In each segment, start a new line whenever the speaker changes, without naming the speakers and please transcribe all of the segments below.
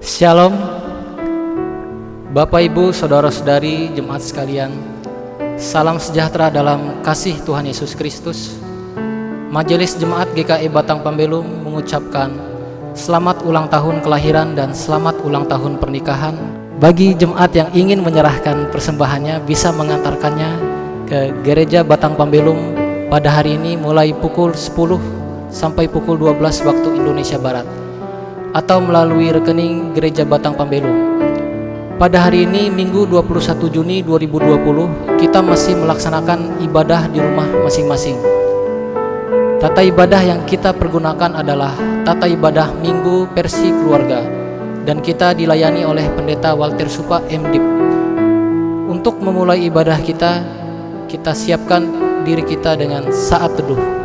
Shalom, Bapak Ibu, Saudara-saudari, jemaat sekalian. Salam sejahtera dalam kasih Tuhan Yesus Kristus. Majelis Jemaat GKI Batang Pambelum mengucapkan selamat ulang tahun kelahiran dan selamat ulang tahun pernikahan. Bagi jemaat yang ingin menyerahkan persembahannya bisa mengantarkannya ke Gereja Batang Pambelum pada hari ini mulai pukul 10 sampai pukul 12 waktu Indonesia Barat, atau melalui rekening Gereja Batang Pambelum. Pada hari ini Minggu 21 Juni 2020 kita masih melaksanakan ibadah di rumah masing-masing. Tata ibadah yang kita pergunakan adalah tata ibadah Minggu versi keluarga, dan kita dilayani oleh Pendeta Walter Supa MDiv. Untuk memulai ibadah kita siapkan diri kita dengan saat teduh.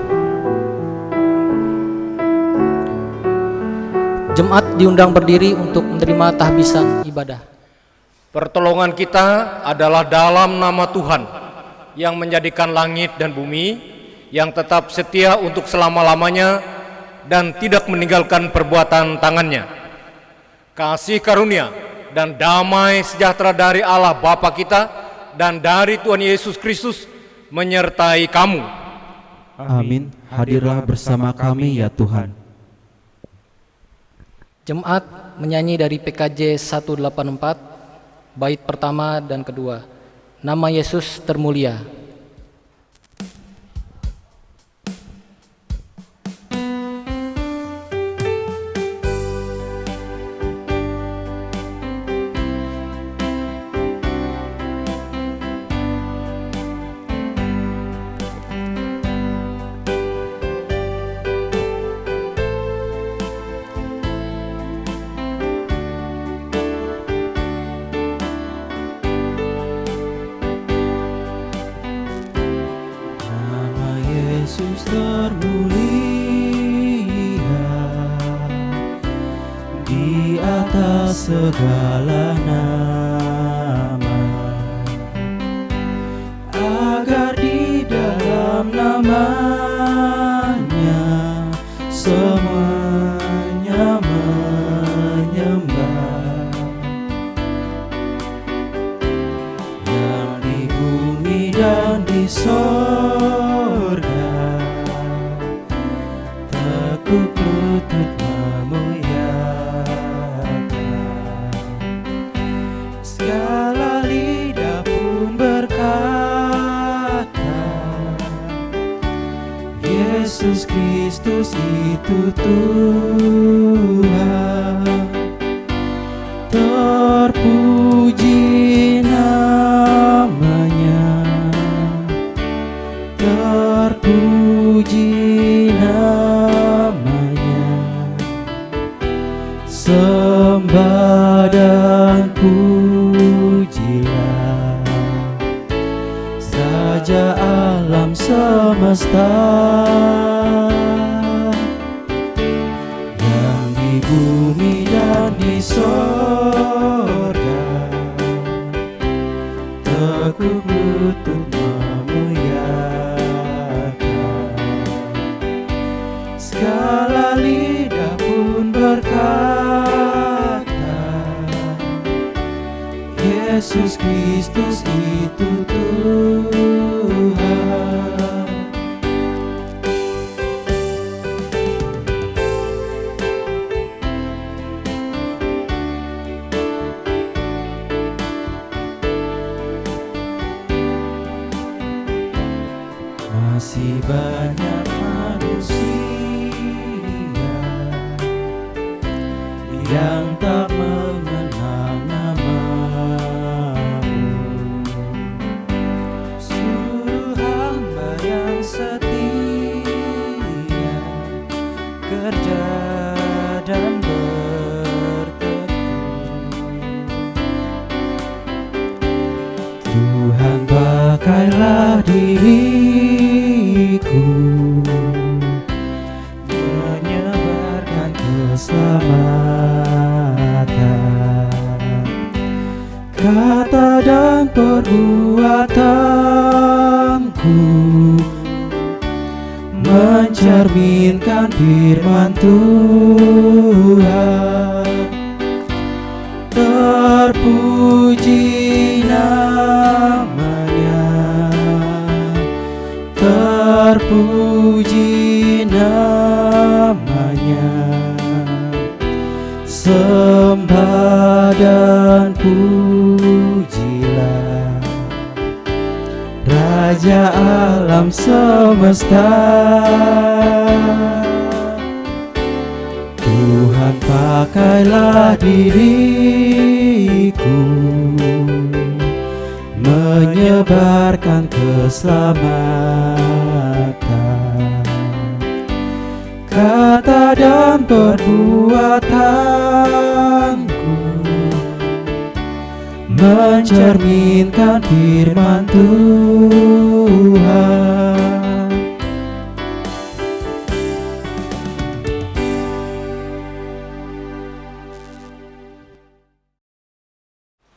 Jemaat diundang berdiri untuk menerima tahbisan ibadah.
Pertolongan kita adalah dalam nama Tuhan yang menjadikan langit dan bumi, yang tetap setia untuk selama-lamanya dan tidak meninggalkan perbuatan tangannya. Kasih karunia dan damai sejahtera dari Allah Bapa kita dan dari Tuhan Yesus Kristus menyertai kamu.
Amin. Hadirlah bersama kami ya Tuhan.
Jemaat menyanyi dari PKJ 184, bait pertama dan kedua. Nama Yesus termulia.
Yesus termulia di atas segala nama, agar di dalam namanya semuanya menyembah, yang di bumi dan di sorga lutut memuliakan. Segala lidah pun berkata, Yesus Kristus itu Tuhan. Terpuji namanya, terpuji sembah dan pujilah saja alam semesta, yang di bumi dan di sorga tekuk lutut memuliakan. Segala lidah pun berkata, Yesus Kristus itu Tuhan. Masih banyak manusia yang tak mengenal nama-Mu. Suruh hamba yang setia kerja dan bertekun. Tuhan, pakailah diriku menyebarkan keselamatan, kata dan perbuatanku mencerminkan firman Tuhan. Raja alam semesta. Tuhan, pakailah diriku menyebarkan keselamatan, kata dan perbuatanku mencerminkan firman Tuhan.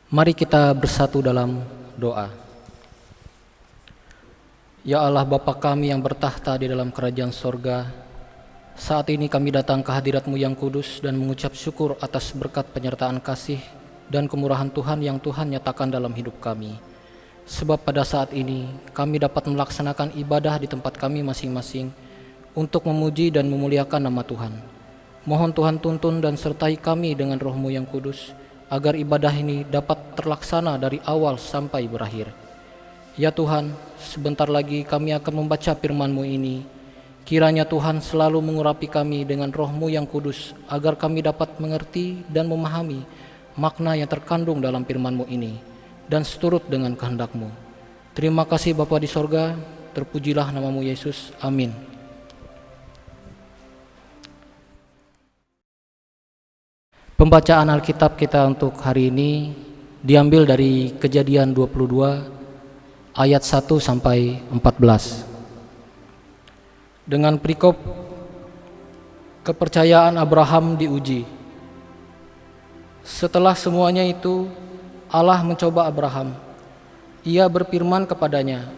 Mari kita bersatu dalam doa. Ya Allah Bapa kami yang bertahta di dalam kerajaan sorga, saat ini kami datang ke hadirat-Mu yang kudus dan mengucap syukur atas berkat penyertaan kasih dan kemurahan Tuhan yang Tuhan nyatakan dalam hidup kami. Sebab pada saat ini kami dapat melaksanakan ibadah di tempat kami masing-masing untuk memuji dan memuliakan nama Tuhan. Mohon Tuhan tuntun dan sertai kami dengan Roh-Mu yang kudus, agar ibadah ini dapat terlaksana dari awal sampai berakhir. Ya Tuhan, sebentar lagi kami akan membaca firman-Mu ini. Kiranya Tuhan selalu mengurapi kami dengan Roh-Mu yang kudus, agar kami dapat mengerti dan memahami makna yang terkandung dalam firman-Mu ini, dan seturut dengan kehendak-Mu. Terima kasih Bapa di sorga, terpujilah nama-Mu Yesus. Amin. Pembacaan Alkitab kita untuk hari ini diambil dari Kejadian 22 ayat 1 sampai 14. Dengan perikop kepercayaan Abraham diuji. Setelah semuanya itu, Allah mencoba Abraham. Ia berfirman kepadanya,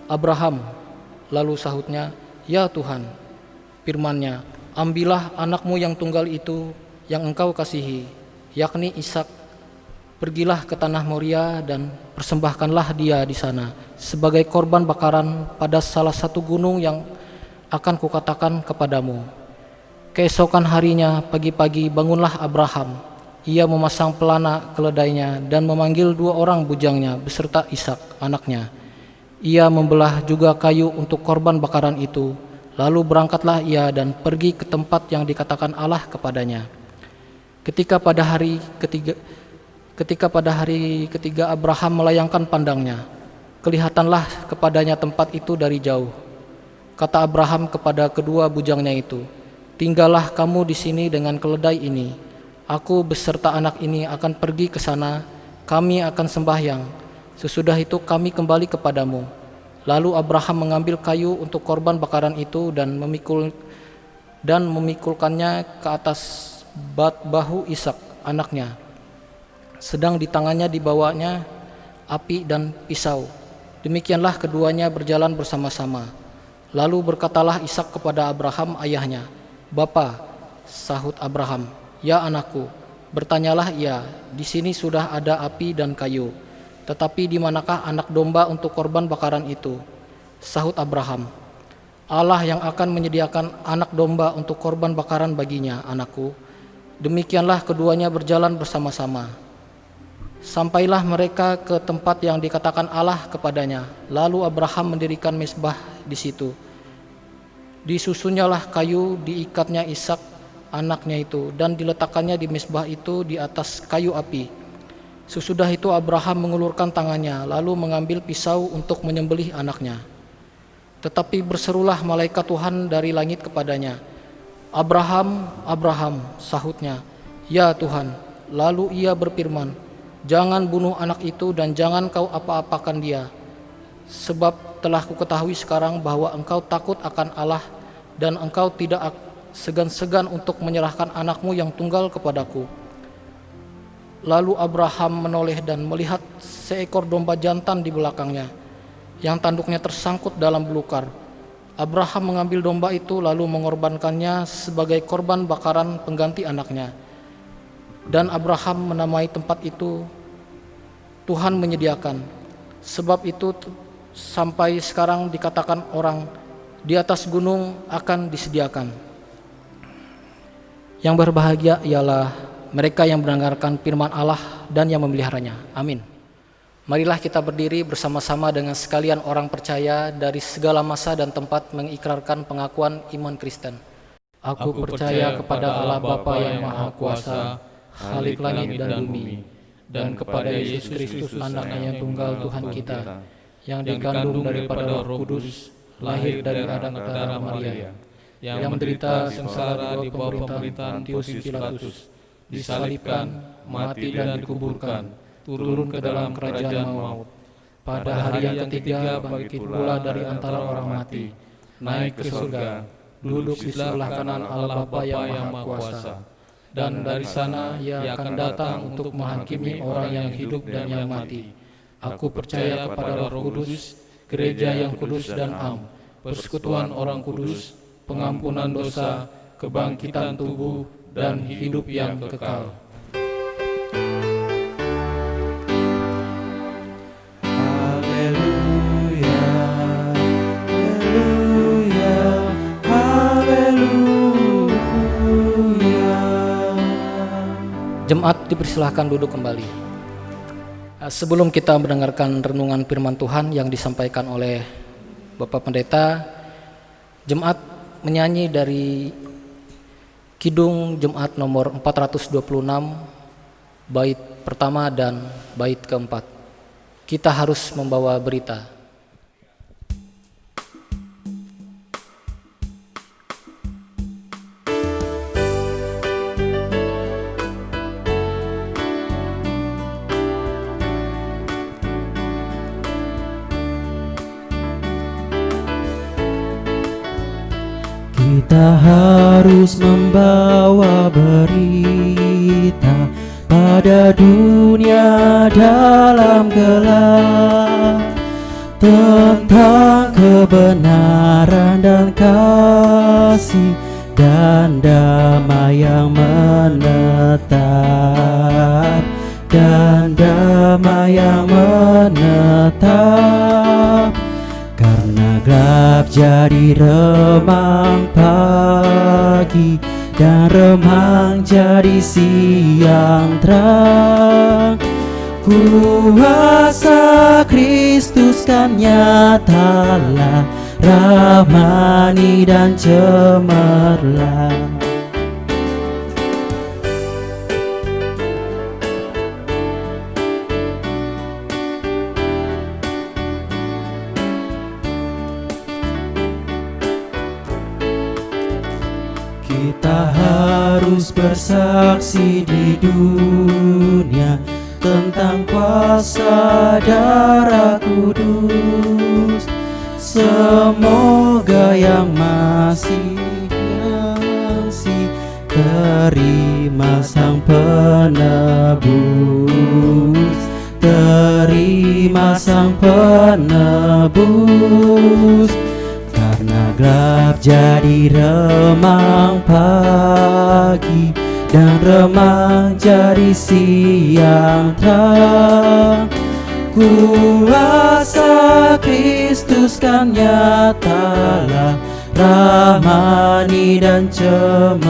"Abraham." Lalu sahutnya, "Ya Tuhan." Firman-Nya, "Ambillah anakmu yang tunggal itu yang engkau kasihi, yakni Ishak. Pergilah ke tanah Moria dan persembahkanlah dia di sana sebagai korban bakaran pada salah satu gunung yang akan kukatakan kepadamu." Keesokan harinya pagi-pagi bangunlah Abraham. Ia memasang pelana keledainya dan memanggil 2 orang bujangnya beserta Ishak anaknya. Ia membelah juga kayu untuk korban bakaran itu. Lalu berangkatlah ia dan pergi ke tempat yang dikatakan Allah kepadanya. Ketika pada hari ketiga Abraham melayangkan pandangnya, kelihatanlah kepadanya tempat itu dari jauh. Kata Abraham kepada kedua bujangnya itu, "Tinggallah kamu di sini dengan keledai ini. Aku beserta anak ini akan pergi ke sana. Kami akan sembahyang. Sesudah itu kami kembali kepadamu." Lalu Abraham mengambil kayu untuk korban bakaran itu dan memikulkannya ke atas bahu Ishak anaknya. Sedang di tangannya dibawanya api dan pisau. Demikianlah keduanya berjalan bersama-sama. Lalu berkatalah Ishak kepada Abraham ayahnya, "Bapa." Sahut Abraham, "Ya anakku." Bertanyalah ia, "Di sini sudah ada api dan kayu, tetapi di manakah anak domba untuk korban bakaran itu?" Sahut Abraham, "Allah yang akan menyediakan anak domba untuk korban bakaran baginya, anakku." Demikianlah keduanya berjalan bersama-sama. Sampailah mereka ke tempat yang dikatakan Allah kepadanya. Lalu Abraham mendirikan mezbah di situ. Disusunyalah kayu, diikatnya Ishak anaknya itu, dan diletakkannya di mezbah itu di atas kayu api. Sesudah itu Abraham mengulurkan tangannya, lalu mengambil pisau untuk menyembelih anaknya. Tetapi berserulah malaikat Tuhan dari langit kepadanya, "Abraham, Abraham." Sahutnya, "Ya Tuhan." Lalu ia berfirman, "Jangan bunuh anak itu dan jangan kau apa-apakan dia. Sebab telah kuketahui sekarang bahwa engkau takut akan Allah dan engkau tidak segan-segan untuk menyerahkan anakmu yang tunggal kepadaku." Lalu Abraham menoleh dan melihat seekor domba jantan di belakangnya, yang tanduknya tersangkut dalam belukar. Abraham mengambil domba itu lalu mengorbankannya sebagai korban bakaran pengganti anaknya. Dan Abraham menamai tempat itu Tuhan menyediakan. Sebab itu sampai sekarang dikatakan orang, di atas gunung akan disediakan. Yang berbahagia ialah mereka yang mendengarkan firman Allah dan yang memeliharanya. Amin. Marilah kita berdiri bersama-sama dengan sekalian orang percaya dari segala masa dan tempat mengikrarkan pengakuan iman Kristen. Aku percaya kepada Allah Bapa yang Maha Kuasa, Khalik langit dan bumi, dan kepada Yesus Kristus anaknya yang tunggal Tuhan kita, yang dikandung daripada Roh Kudus, lahir dari anak darah Maria, yang menderita sengsara di bawah pemerintahan Pontius Pilatus, disalibkan, mati dan dikuburkan, turun ke dalam kerajaan maut. Pada hari yang ketiga bangkit pula dari antara orang mati, naik ke surga, duduk di sebelah kanan Allah Bapa yang Maha Kuasa. Dan dari sana Ia akan datang untuk menghakimi orang yang hidup dan yang mati. Aku percaya kepada Roh Kudus, gereja yang kudus dan am, persekutuan orang kudus, pengampunan dosa, kebangkitan tubuh, dan hidup yang kekal.
Haleluya, haleluya, haleluya.
Jemaat dipersilahkan duduk kembali. Sebelum kita mendengarkan renungan firman Tuhan yang disampaikan oleh Bapak Pendeta, jemaat menyanyi dari Kidung Jemaat nomor 426, bait pertama dan bait keempat. Kita harus membawa berita.
Kita harus membawa berita pada dunia dalam gelap tentang kebenaran dan kasih dan damai yang menetap, dan damai yang menetap. Karena gelap jadi remang pagi, dan remang jadi siang terang. Kuasa Kristus kan nyatalah, rahmani dan cemerlang. Kita harus bersaksi di dunia tentang kuasa darah kudus. Semoga yang masih terima Sang Penebus, terima Sang Penebus. Karena gelap jadi remang pagi, dan remang jadi siang terang. Kuasa Kristus kan nyatalah, rahmani dan cemerlang.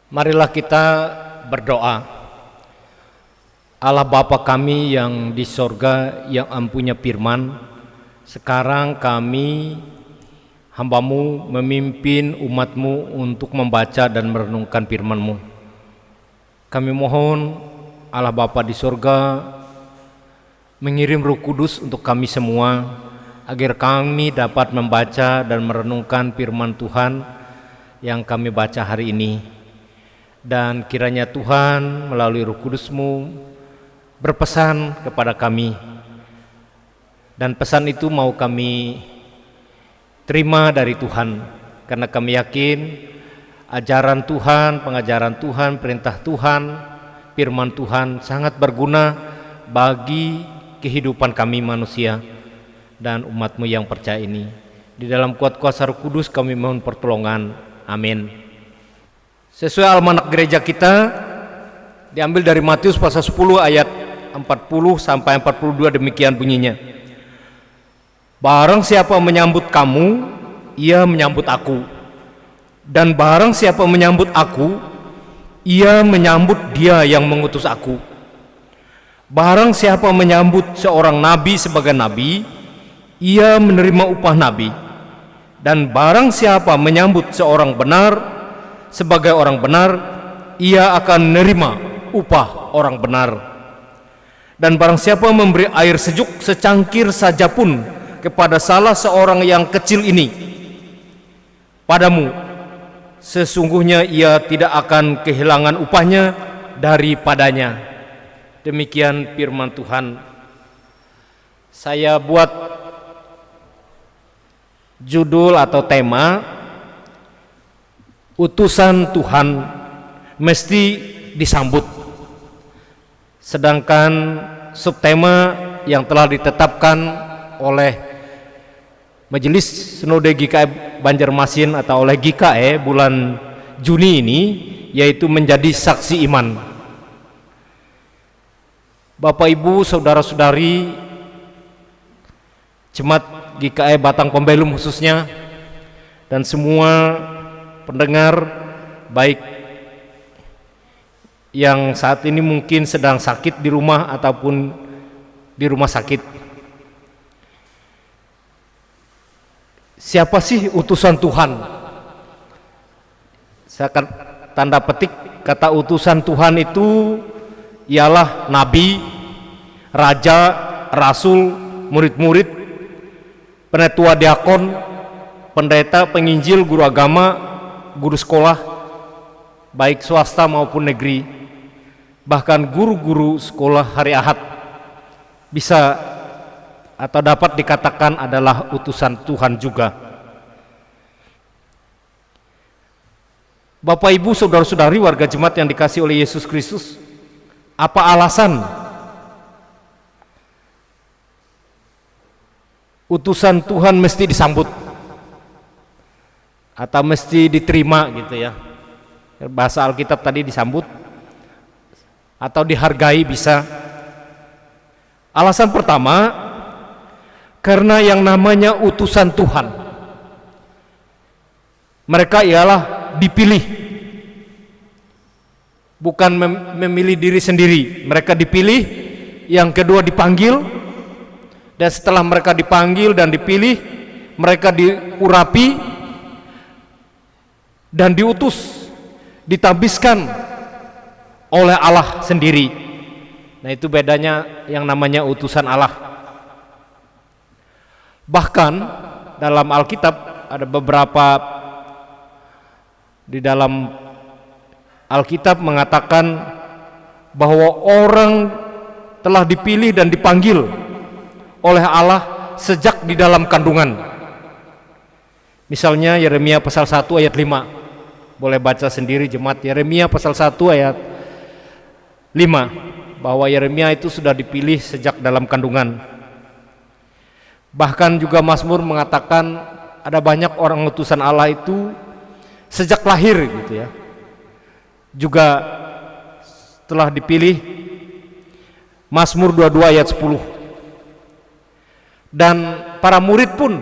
Marilah kita berdoa. Allah Bapa kami yang di sorga, yang empunya firman, sekarang kami hamba-Mu memimpin umat-Mu untuk membaca dan merenungkan firman-Mu. Kami mohon Allah Bapa di sorga mengirim Roh Kudus untuk kami semua, agar kami dapat membaca dan merenungkan firman Tuhan yang kami baca hari ini. Dan kiranya Tuhan melalui Roh Kudus-Mu berpesan kepada kami, dan pesan itu mau kami terima dari Tuhan, karena kami yakin ajaran Tuhan, pengajaran Tuhan, perintah Tuhan, firman Tuhan sangat berguna bagi kehidupan kami manusia dan umat-Mu yang percaya ini. Di dalam kuat kuasa Roh Kudus kami mohon pertolongan. Amin. Sesuai almanak gereja kita diambil dari Matius pasal 10 ayat 40 sampai 42, demikian bunyinya. Barang siapa menyambut kamu ia menyambut aku. Dan barang siapa menyambut aku, ia menyambut dia yang mengutus aku. Barang siapa menyambut seorang nabi sebagai nabi, ia menerima upah nabi. Dan barang siapa menyambut seorang benar sebagai orang benar, ia akan menerima upah orang benar. Dan barang siapa memberi air sejuk secangkir saja pun kepada salah seorang yang kecil ini padamu, sesungguhnya ia tidak akan kehilangan upahnya daripadanya. Demikian firman Tuhan. Saya buat judul atau tema, utusan Tuhan mesti disambut. Sedangkan subtema yang telah ditetapkan oleh Majelis Sinode GKI Banjarmasin atau oleh GKI bulan Juni ini, yaitu menjadi saksi iman. Bapak Ibu, saudara-saudari Jemaat GKI Batang Pembelum khususnya, dan semua pendengar baik yang saat ini mungkin sedang sakit di rumah ataupun di rumah sakit. Siapa sih utusan Tuhan? Saya akan tanda petik kata utusan Tuhan itu ialah nabi, raja, rasul, murid-murid, penetua diakon, pendeta, penginjil, guru agama, guru sekolah, baik swasta maupun negeri, bahkan guru-guru sekolah hari Ahad bisa atau dapat dikatakan adalah utusan Tuhan juga. Bapak Ibu, saudara-saudari warga jemaat yang dikasihi oleh Yesus Kristus, apa alasan utusan Tuhan mesti disambut atau mesti diterima gitu ya? Bahasa Alkitab tadi disambut atau dihargai bisa. Alasan pertama, karena yang namanya utusan Tuhan, mereka ialah dipilih, bukan memilih diri sendiri. Mereka dipilih, yang kedua dipanggil, dan setelah mereka dipanggil dan dipilih, mereka diurapi dan diutus, ditabiskan oleh Allah sendiri. Nah, itu bedanya yang namanya utusan Allah. Bahkan dalam Alkitab ada beberapa di dalam Alkitab mengatakan bahwa orang telah dipilih dan dipanggil oleh Allah sejak di dalam kandungan. Misalnya Yeremia pasal 1 ayat 5. Boleh baca sendiri jemaat, Yeremia pasal 1 ayat 5, bahwa Yeremia itu sudah dipilih sejak dalam kandungan. Bahkan juga Mazmur mengatakan ada banyak orang utusan Allah itu sejak lahir gitu ya, juga telah dipilih. Mazmur 22 ayat 10. Dan para murid pun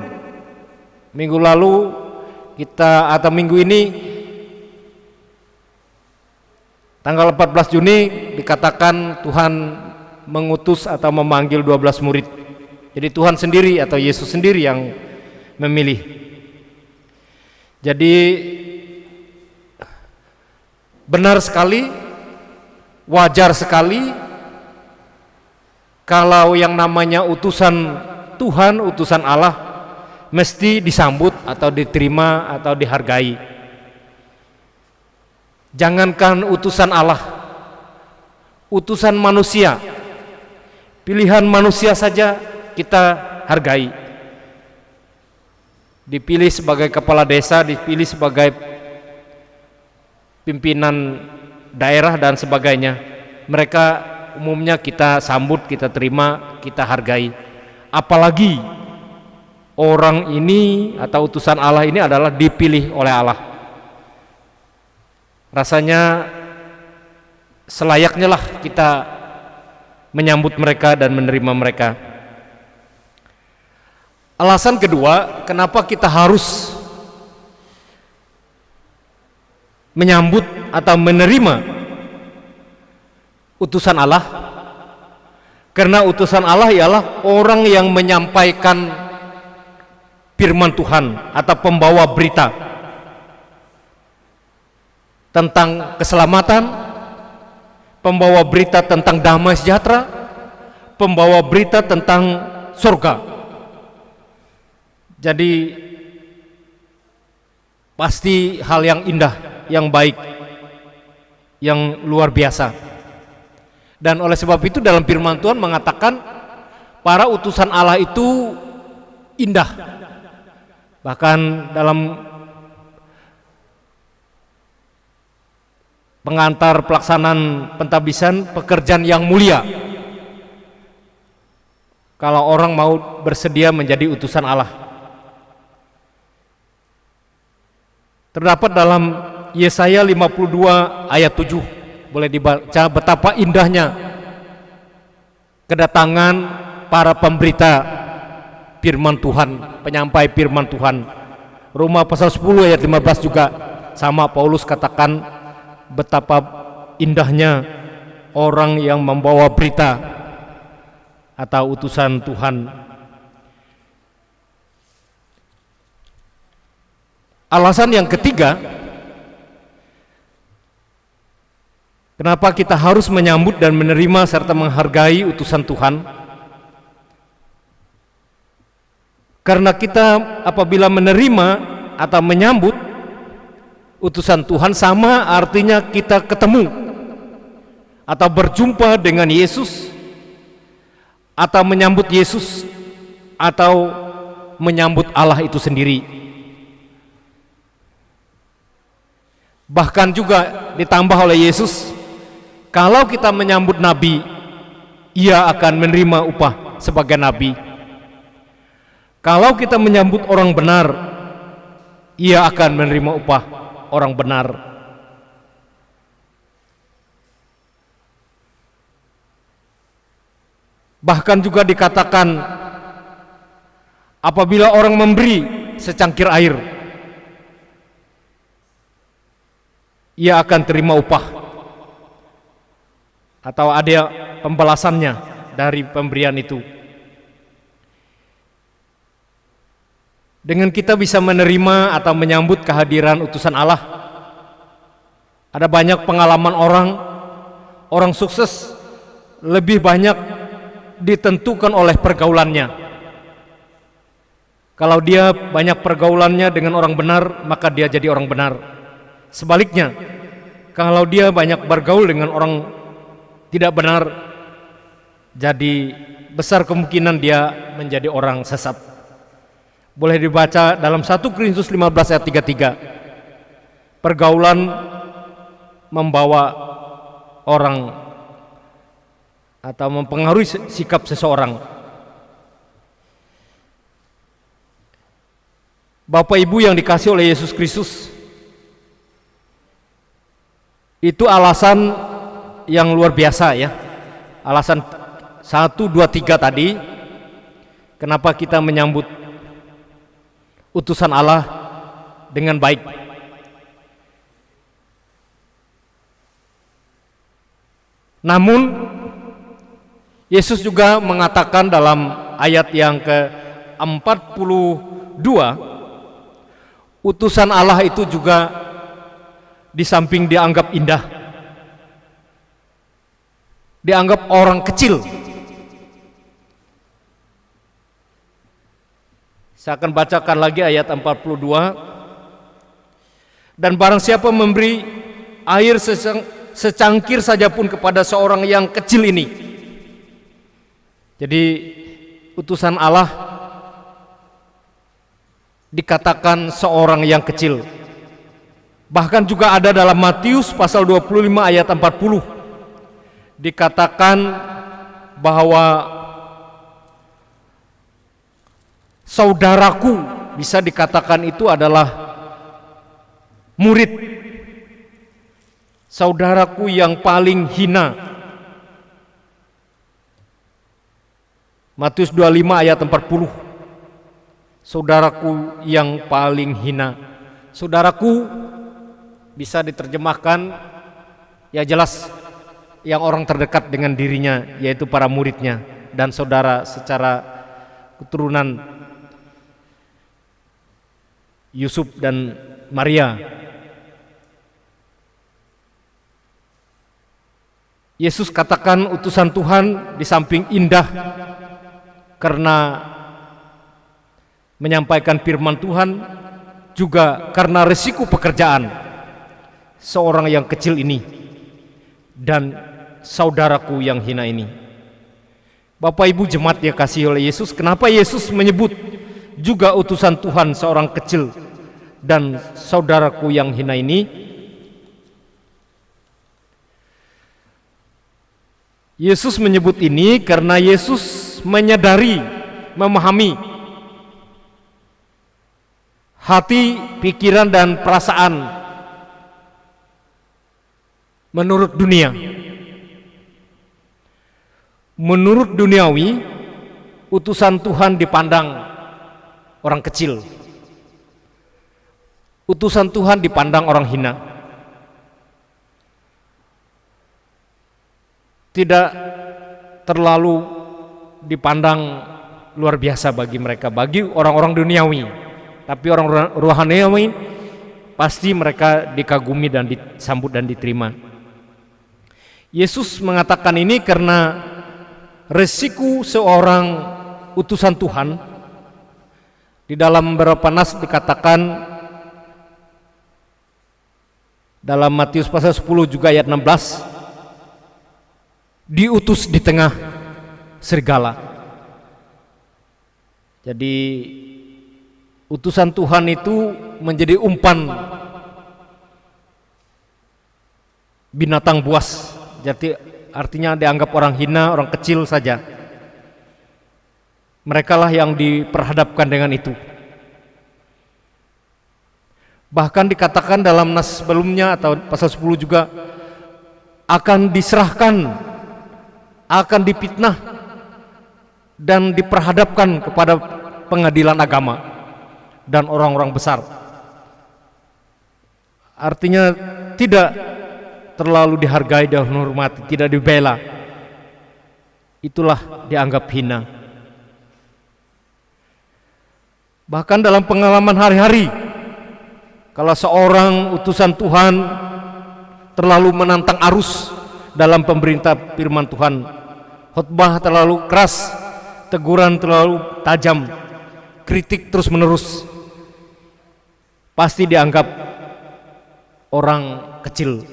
minggu lalu kita atau minggu ini tanggal 14 Juni dikatakan Tuhan mengutus atau memanggil 12 murid. Jadi Tuhan sendiri atau Yesus sendiri yang memilih. Jadi benar sekali, wajar sekali kalau yang namanya utusan Tuhan, utusan Allah mesti disambut atau diterima atau dihargai. Jangankan utusan Allah, utusan manusia, pilihan manusia saja kita hargai. Dipilih sebagai kepala desa, dipilih sebagai pimpinan daerah dan sebagainya, mereka umumnya kita sambut, kita terima, kita hargai. Apalagi orang ini atau utusan Allah ini adalah dipilih oleh Allah. Rasanya selayaknya lah kita menyambut mereka dan menerima mereka. Alasan kedua, kenapa kita harus menyambut atau menerima utusan Allah, karena utusan Allah ialah orang yang menyampaikan firman Tuhan atau pembawa berita tentang keselamatan, pembawa berita tentang damai sejahtera, pembawa berita tentang surga. Jadi pasti hal yang indah, yang baik, yang luar biasa. Dan oleh sebab itu dalam firman Tuhan mengatakan para utusan Allah itu indah. Bahkan dalam pengantar pelaksanaan pentabisan, pekerjaan yang mulia kalau orang mau bersedia menjadi utusan Allah. Terdapat dalam Yesaya 52 ayat 7, boleh dibaca betapa indahnya kedatangan para pemberita firman Tuhan, penyampai firman Tuhan. Roma pasal 10 ayat 15 juga sama, Paulus katakan betapa indahnya orang yang membawa berita atau utusan Tuhan. Alasan yang ketiga, kenapa kita harus menyambut dan menerima serta menghargai utusan Tuhan? Karena kita apabila menerima atau menyambut utusan Tuhan, sama artinya kita ketemu atau berjumpa dengan Yesus, atau menyambut Yesus, atau menyambut Allah itu sendiri. Bahkan juga ditambah oleh Yesus, kalau kita menyambut Nabi, ia akan menerima upah sebagai Nabi. Kalau kita menyambut orang benar, ia akan menerima upah orang benar. Bahkan juga dikatakan, apabila orang memberi secangkir air, ia akan terima upah atau ada pembalasannya dari pemberian itu. Dengan kita bisa menerima atau menyambut kehadiran utusan Allah, ada banyak pengalaman orang sukses lebih banyak ditentukan oleh pergaulannya. Kalau dia banyak pergaulannya dengan orang benar, maka dia jadi orang benar. Sebaliknya, kalau dia banyak bergaul dengan orang tidak benar, jadi besar kemungkinan dia menjadi orang sesat. Boleh dibaca dalam 1 Korintus 15 ayat 33. Pergaulan membawa orang atau mempengaruhi sikap seseorang. Bapak Ibu yang dikasihi oleh Yesus Kristus, itu alasan yang luar biasa ya. Alasan 1, 2, 3 tadi, kenapa kita menyambut utusan Allah dengan baik. Namun Yesus juga mengatakan dalam ayat yang ke-42, utusan Allah itu juga di samping dianggap indah, dianggap orang kecil. Saya akan bacakan lagi ayat 42. Dan barang siapa memberi air secangkir saja pun kepada seorang yang kecil ini. Jadi utusan Allah dikatakan seorang yang kecil. Bahkan juga ada dalam Matius pasal 25 ayat 40, dikatakan bahwa saudaraku, bisa dikatakan itu adalah murid, saudaraku yang paling hina. Matius 25 ayat 40, saudaraku yang paling hina. Saudaraku bisa diterjemahkan ya jelas yang orang terdekat dengan dirinya, yaitu para muridnya dan saudara secara keturunan Yusuf dan Maria. Yesus katakan utusan Tuhan di samping indah karena menyampaikan firman Tuhan, juga karena resiko pekerjaan seorang yang kecil ini dan saudaraku yang hina ini. Bapak Ibu jemaat yang kasih oleh Yesus, kenapa Yesus menyebut juga utusan Tuhan seorang kecil dan saudaraku yang hina ini? Yesus menyebut ini karena Yesus menyadari, memahami hati, pikiran, dan perasaan menurut dunia. Menurut duniawi, utusan Tuhan dipandang orang kecil. Utusan Tuhan dipandang orang hina. Tidak terlalu dipandang luar biasa bagi mereka, bagi orang-orang duniawi. Tapi orang rohaniawi pasti mereka dikagumi dan disambut dan diterima. Yesus mengatakan ini karena resiko seorang utusan Tuhan. Di dalam beberapa nas dikatakan dalam Matius pasal 10 juga ayat 16, diutus di tengah serigala. Jadi utusan Tuhan itu menjadi umpan binatang buas. Jadi artinya dianggap orang hina, orang kecil saja. Merekalah yang diperhadapkan dengan itu. Bahkan dikatakan dalam nas sebelumnya atau pasal 10 juga, akan diserahkan, akan dipitnah dan diperhadapkan kepada pengadilan agama dan orang-orang besar. Artinya tidak terlalu dihargai dan dihormati, tidak dibela. Itulah dianggap hina. Bahkan dalam pengalaman hari-hari, kalau seorang utusan Tuhan terlalu menantang arus dalam pemberita firman Tuhan, khotbah terlalu keras, teguran terlalu tajam, kritik terus menerus, pasti dianggap orang kecil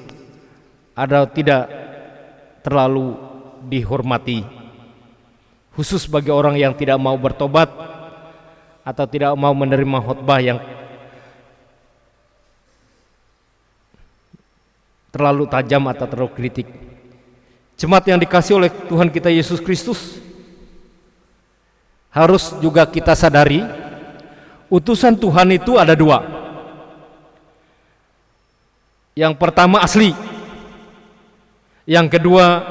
atau tidak terlalu dihormati, khusus bagi orang yang tidak mau bertobat atau tidak mau menerima khotbah yang terlalu tajam atau terlalu kritik. Jemaat yang dikasih oleh Tuhan kita Yesus Kristus, harus juga kita sadari utusan Tuhan itu ada dua. Yang pertama asli, yang kedua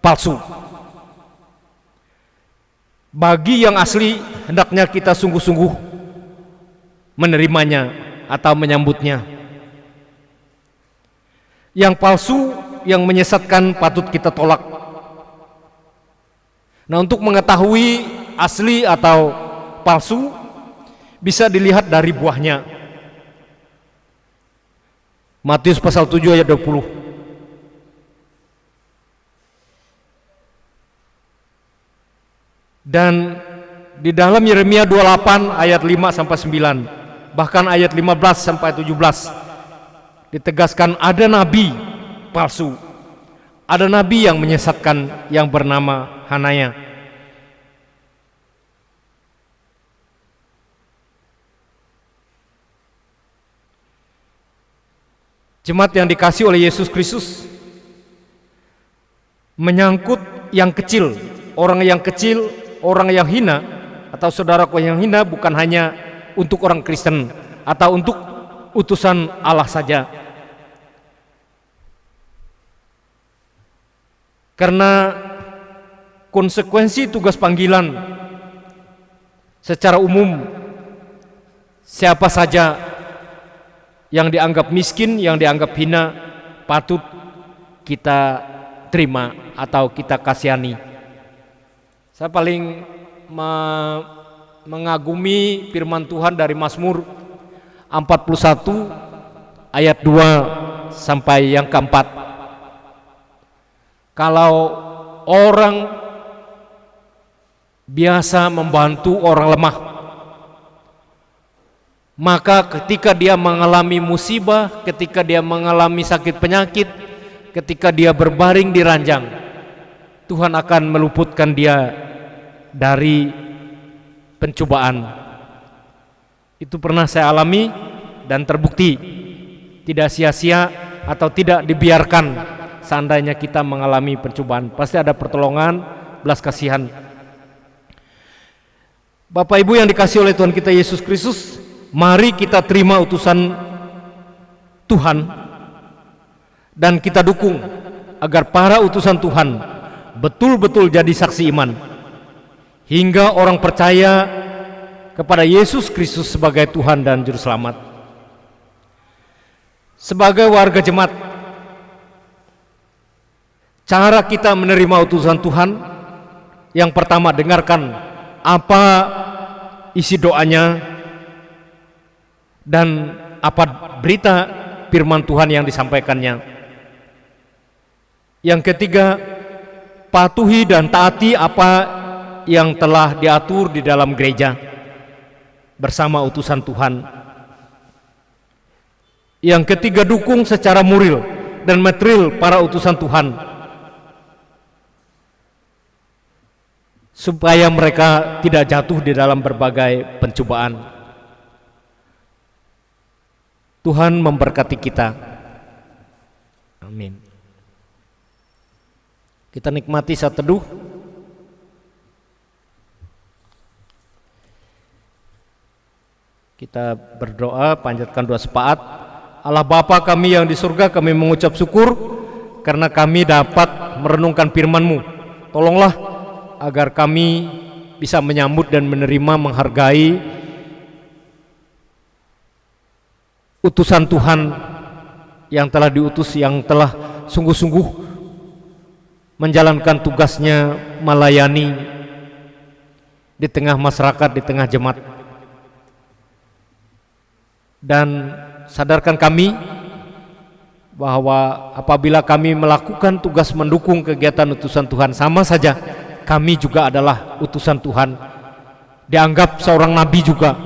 palsu. Bagi yang asli, hendaknya kita sungguh-sungguh menerimanya atau menyambutnya. Yang palsu, yang menyesatkan, patut kita tolak. Nah, untuk mengetahui asli atau palsu bisa dilihat dari buahnya. Matius pasal 7 ayat 20. Dan di dalam Yeremia 28 ayat 5 sampai 9, bahkan ayat 15 sampai 17 ditegaskan ada nabi palsu, ada nabi yang menyesatkan yang bernama Hanaya. Jemaat yang dikasih oleh Yesus Kristus, menyangkut yang kecil, orang yang kecil, orang yang hina atau saudaraku yang hina bukan hanya untuk orang Kristen atau untuk utusan Allah saja. Karena konsekuensi tugas panggilan secara umum, siapa saja yang dianggap miskin, yang dianggap hina, patut kita terima atau kita kasihani. Saya paling mengagumi firman Tuhan dari Mazmur 41 ayat 2 sampai yang keempat. Kalau orang biasa membantu orang lemah, maka ketika dia mengalami musibah, ketika dia mengalami sakit penyakit, ketika dia berbaring di ranjang, Tuhan akan meluputkan dia dari pencobaan. Itu pernah saya alami dan terbukti tidak sia-sia atau tidak dibiarkan. Seandainya kita mengalami pencobaan, pasti ada pertolongan, belas kasihan. Bapak Ibu yang dikasihi oleh Tuhan kita Yesus Kristus, mari kita terima utusan Tuhan dan kita dukung agar para utusan Tuhan betul-betul jadi saksi iman, hingga orang percaya kepada Yesus Kristus sebagai Tuhan dan Juru Selamat. Sebagai warga jemaat, cara kita menerima utusan Tuhan, yang pertama, dengarkan apa isi doanya dan apa berita firman Tuhan yang disampaikannya. Yang ketiga, patuhi dan taati apa yang telah diatur di dalam gereja bersama utusan Tuhan. Yang ketiga, dukung secara moral dan material para utusan Tuhan, supaya mereka tidak jatuh di dalam berbagai pencobaan. Tuhan memberkati kita. Amin. Kita nikmati saat teduh. Kita berdoa, panjatkan doa sepaat. Allah Bapa kami yang di surga, kami mengucap syukur karena kami dapat merenungkan firman-Mu. Tolonglah agar kami bisa menyambut dan menerima, menghargai utusan Tuhan yang telah diutus, yang telah sungguh-sungguh menjalankan tugasnya melayani di tengah masyarakat, di tengah jemaat. Dan sadarkan kami bahwa apabila kami melakukan tugas mendukung kegiatan utusan Tuhan, sama saja kami juga adalah utusan Tuhan, dianggap seorang nabi juga,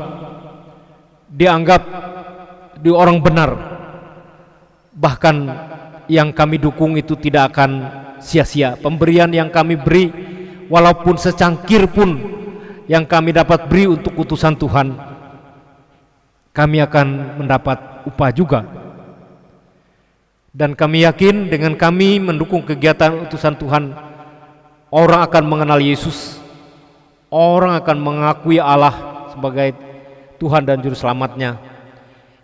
dianggap di orang benar. Bahkan yang kami dukung itu tidak akan sia-sia. Pemberian yang kami beri, walaupun secangkir pun yang kami dapat beri untuk utusan Tuhan, kami akan mendapat upah juga. Dan kami yakin dengan kami mendukung kegiatan utusan Tuhan, orang akan mengenal Yesus, orang akan mengakui Allah sebagai Tuhan dan Juru Selamatnya.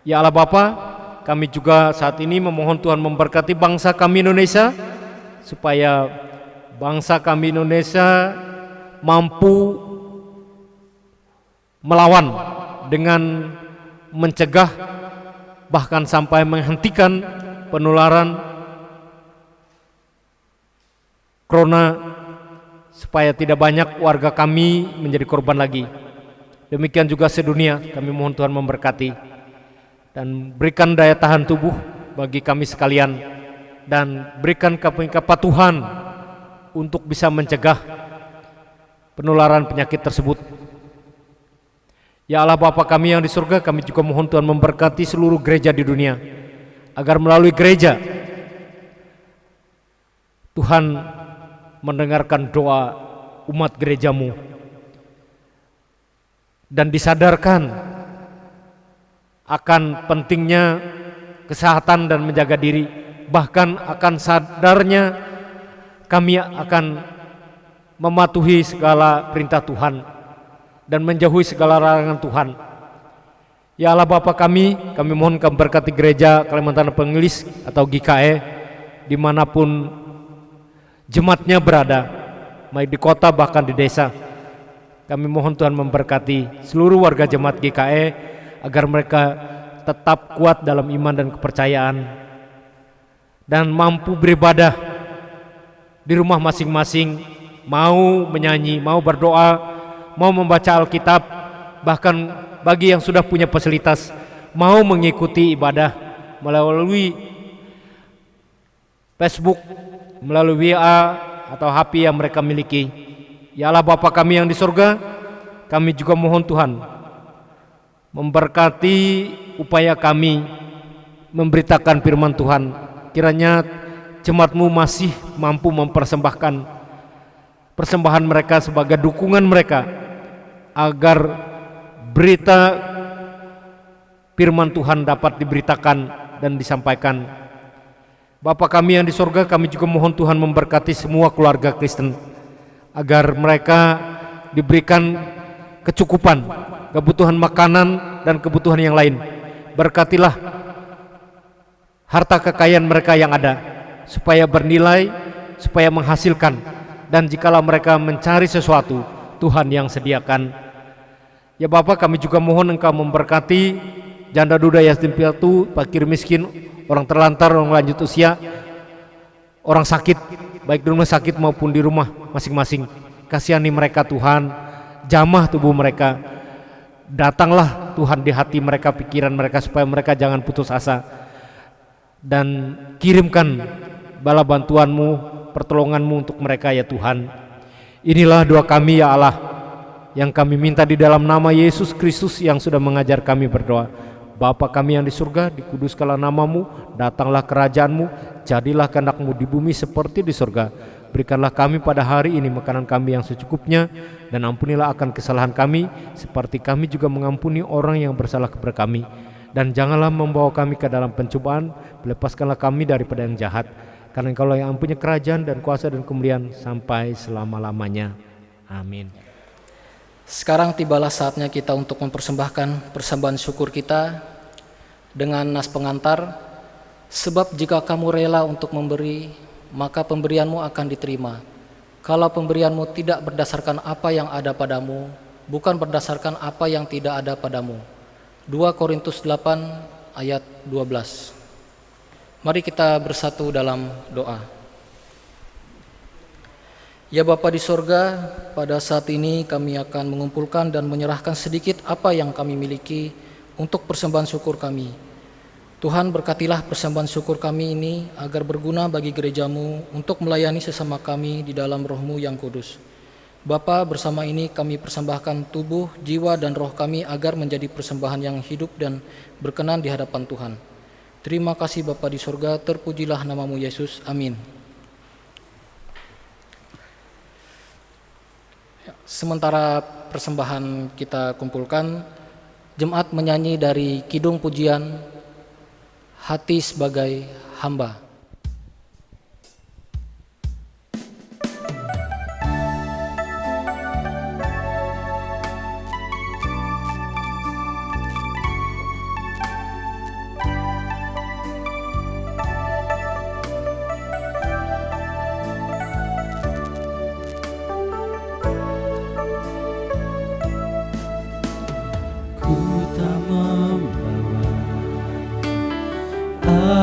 Ya Allah Bapa, kami juga saat ini memohon Tuhan memberkati bangsa kami Indonesia, supaya bangsa kami Indonesia mampu melawan dengan mencegah, bahkan sampai menghentikan penularan corona, supaya tidak banyak warga kami menjadi korban lagi. Demikian juga sedunia, kami mohon Tuhan memberkati dan berikan daya tahan tubuh bagi kami sekalian, dan berikan kami kepatuhan untuk bisa mencegah penularan penyakit tersebut. Ya Allah Bapa kami yang di surga, kami juga mohon Tuhan memberkati seluruh gereja di dunia, agar melalui gereja Tuhan mendengarkan doa umat gerejamu dan disadarkan akan pentingnya kesehatan dan menjaga diri. Bahkan akan sadarnya kami akan mematuhi segala perintah Tuhan dan menjauhi segala larangan Tuhan. Ya Allah Bapa kami mohon kami berkati gereja Kalimantan Pengelis atau GKE dimanapun jemaatnya berada, baik di kota bahkan di desa. Kami mohon Tuhan memberkati seluruh warga jemaat GKE agar mereka tetap kuat dalam iman dan kepercayaan, dan mampu beribadah di rumah masing-masing, mau menyanyi, mau berdoa, mau membaca Alkitab, bahkan bagi yang sudah punya fasilitas mau mengikuti ibadah melalui Facebook, melalui WA atau HP yang mereka miliki. Ya Allah Bapa kami yang di surga, kami juga mohon Tuhan memberkati upaya kami memberitakan firman Tuhan. Kiranya jemaat-Mu masih mampu mempersembahkan persembahan mereka sebagai dukungan mereka agar berita firman Tuhan dapat diberitakan dan disampaikan. Bapa kami yang di surga, kami juga mohon Tuhan memberkati semua keluarga Kristen agar mereka diberikan kecukupan kebutuhan makanan dan kebutuhan yang lain. Berkatilah harta kekayaan mereka yang ada supaya bernilai, supaya menghasilkan, dan jikalau mereka mencari sesuatu, Tuhan yang sediakan. Ya Bapa, kami juga mohon Engkau memberkati janda duda yatim piatu, fakir miskin, orang terlantar, orang lanjut usia, orang sakit, baik di rumah sakit maupun di rumah masing-masing. Kasihani mereka Tuhan, jamah tubuh mereka. Datanglah Tuhan di hati mereka, pikiran mereka, supaya mereka jangan putus asa, dan kirimkan bala bantuan-Mu, pertolongan-Mu untuk mereka ya Tuhan. Inilah doa kami ya Allah, yang kami minta di dalam nama Yesus Kristus yang sudah mengajar kami berdoa. Bapa kami yang di surga, dikuduskanlah nama-Mu, datanglah kerajaan-Mu, jadilah kehendak-Mu di bumi seperti di surga. Berikanlah kami pada hari ini makanan kami yang secukupnya, dan ampunilah akan kesalahan kami seperti kami juga mengampuni orang yang bersalah kepada kami. Dan janganlah membawa kami ke dalam pencobaan, lepaskanlah kami daripada yang jahat, karena Engkaulah yang mempunyai kerajaan dan kuasa dan kemuliaan sampai selama-lamanya. Amin.
Sekarang tibalah saatnya kita untuk mempersembahkan persembahan syukur kita dengan nas pengantar. Sebab jika kamu rela untuk memberi, maka pemberianmu akan diterima. Kalau pemberianmu tidak berdasarkan apa yang ada padamu, bukan berdasarkan apa yang tidak ada padamu. 2 Korintus 8 ayat 12. Mari kita bersatu dalam doa. Ya Bapa di sorga, pada saat ini kami akan mengumpulkan dan menyerahkan sedikit apa yang kami miliki untuk persembahan syukur kami. Tuhan, berkatilah persembahan syukur kami ini agar berguna bagi gereja-Mu untuk melayani sesama kami di dalam Roh-Mu yang kudus. Bapa, bersama ini kami persembahkan tubuh, jiwa, dan roh kami agar menjadi persembahan yang hidup dan berkenan di hadapan Tuhan. Terima kasih Bapa di sorga, terpujilah nama-Mu Yesus. Amin. Sementara persembahan kita kumpulkan, jemaat menyanyi dari kidung pujian Hati Sebagai Hamba.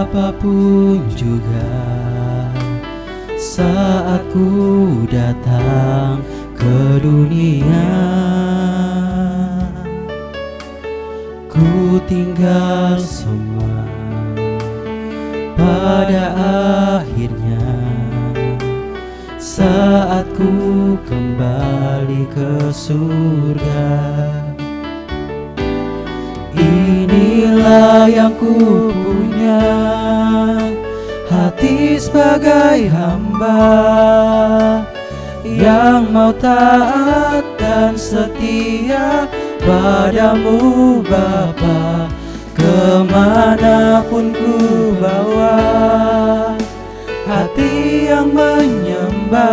Apapun juga saat ku datang ke dunia, ku tinggal semua pada akhirnya saat ku kembali ke surga. Inilah yang ku punya, hati sebagai hamba yang mau taat dan setia padamu Bapa. Kemanapun ku bawa, hati yang menyembah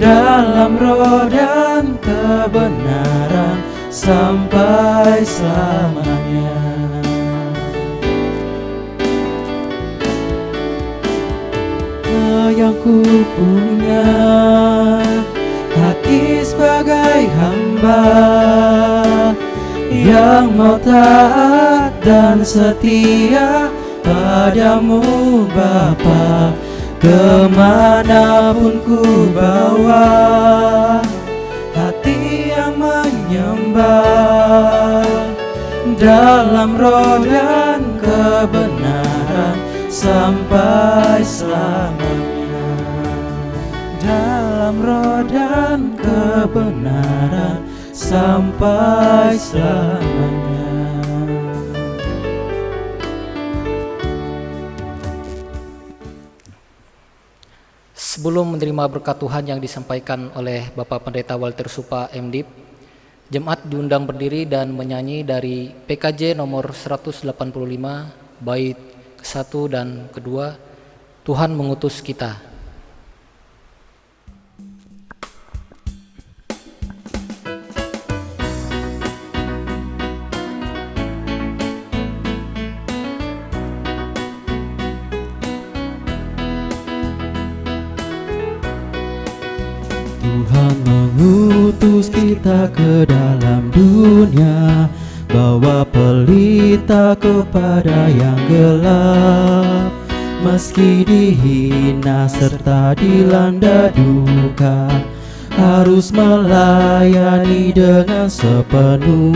dalam roh dan kebenaran sampai selamanya. Yang ku punya, hati sebagai hamba yang yang mau taat dan setia padamu Bapa, kemanapun ku bawa hati yang menyembah, dalam roh dan kebenaran sampai selamanya, dalam roh dan kebenaran sampai selamanya.
Sebelum menerima berkat Tuhan yang disampaikan oleh Bapak Pendeta Walter Supa MDiv, jemaat diundang berdiri dan menyanyi dari PKJ nomor 185 bait ke-1 dan kedua, Tuhan mengutus kita.
Tuhan mengutus kita ke dalam dunia, bawa pelita kepada yang gelap. Meski dihina serta dilanda duka, harus melayani dengan sepenuh,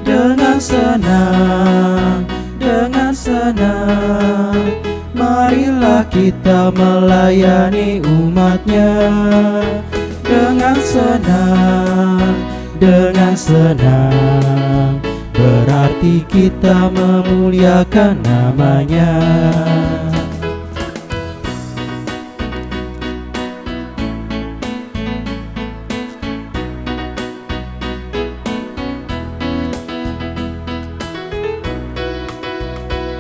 dengan senang, dengan senang. Marilah kita melayani umatnya dengan senang, dengan senang. Berarti kita memuliakan namanya.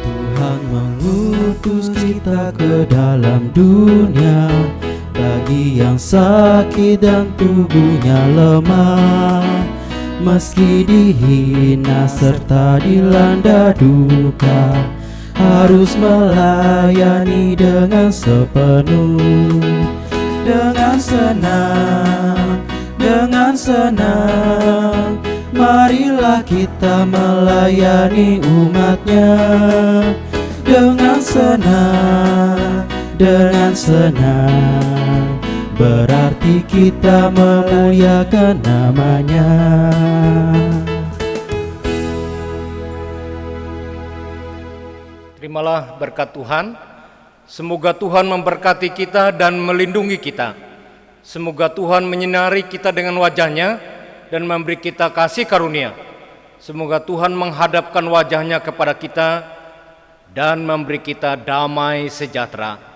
Tuhan mengutus kita ke dalam dunia, bagi yang sakit dan tubuhnya lemah. Meski dihina serta dilanda duka, harus melayani dengan sepenuh, dengan senang, dengan senang. Marilah kita melayani umatnya dengan senang, dengan senang. Berarti kita memuliakan namanya.
Terimalah berkat Tuhan. Semoga Tuhan memberkati kita dan melindungi kita. Semoga Tuhan menyinari kita dengan wajah-Nya dan memberi kita kasih karunia. Semoga Tuhan menghadapkan wajah-Nya kepada kita dan memberi kita damai sejahtera.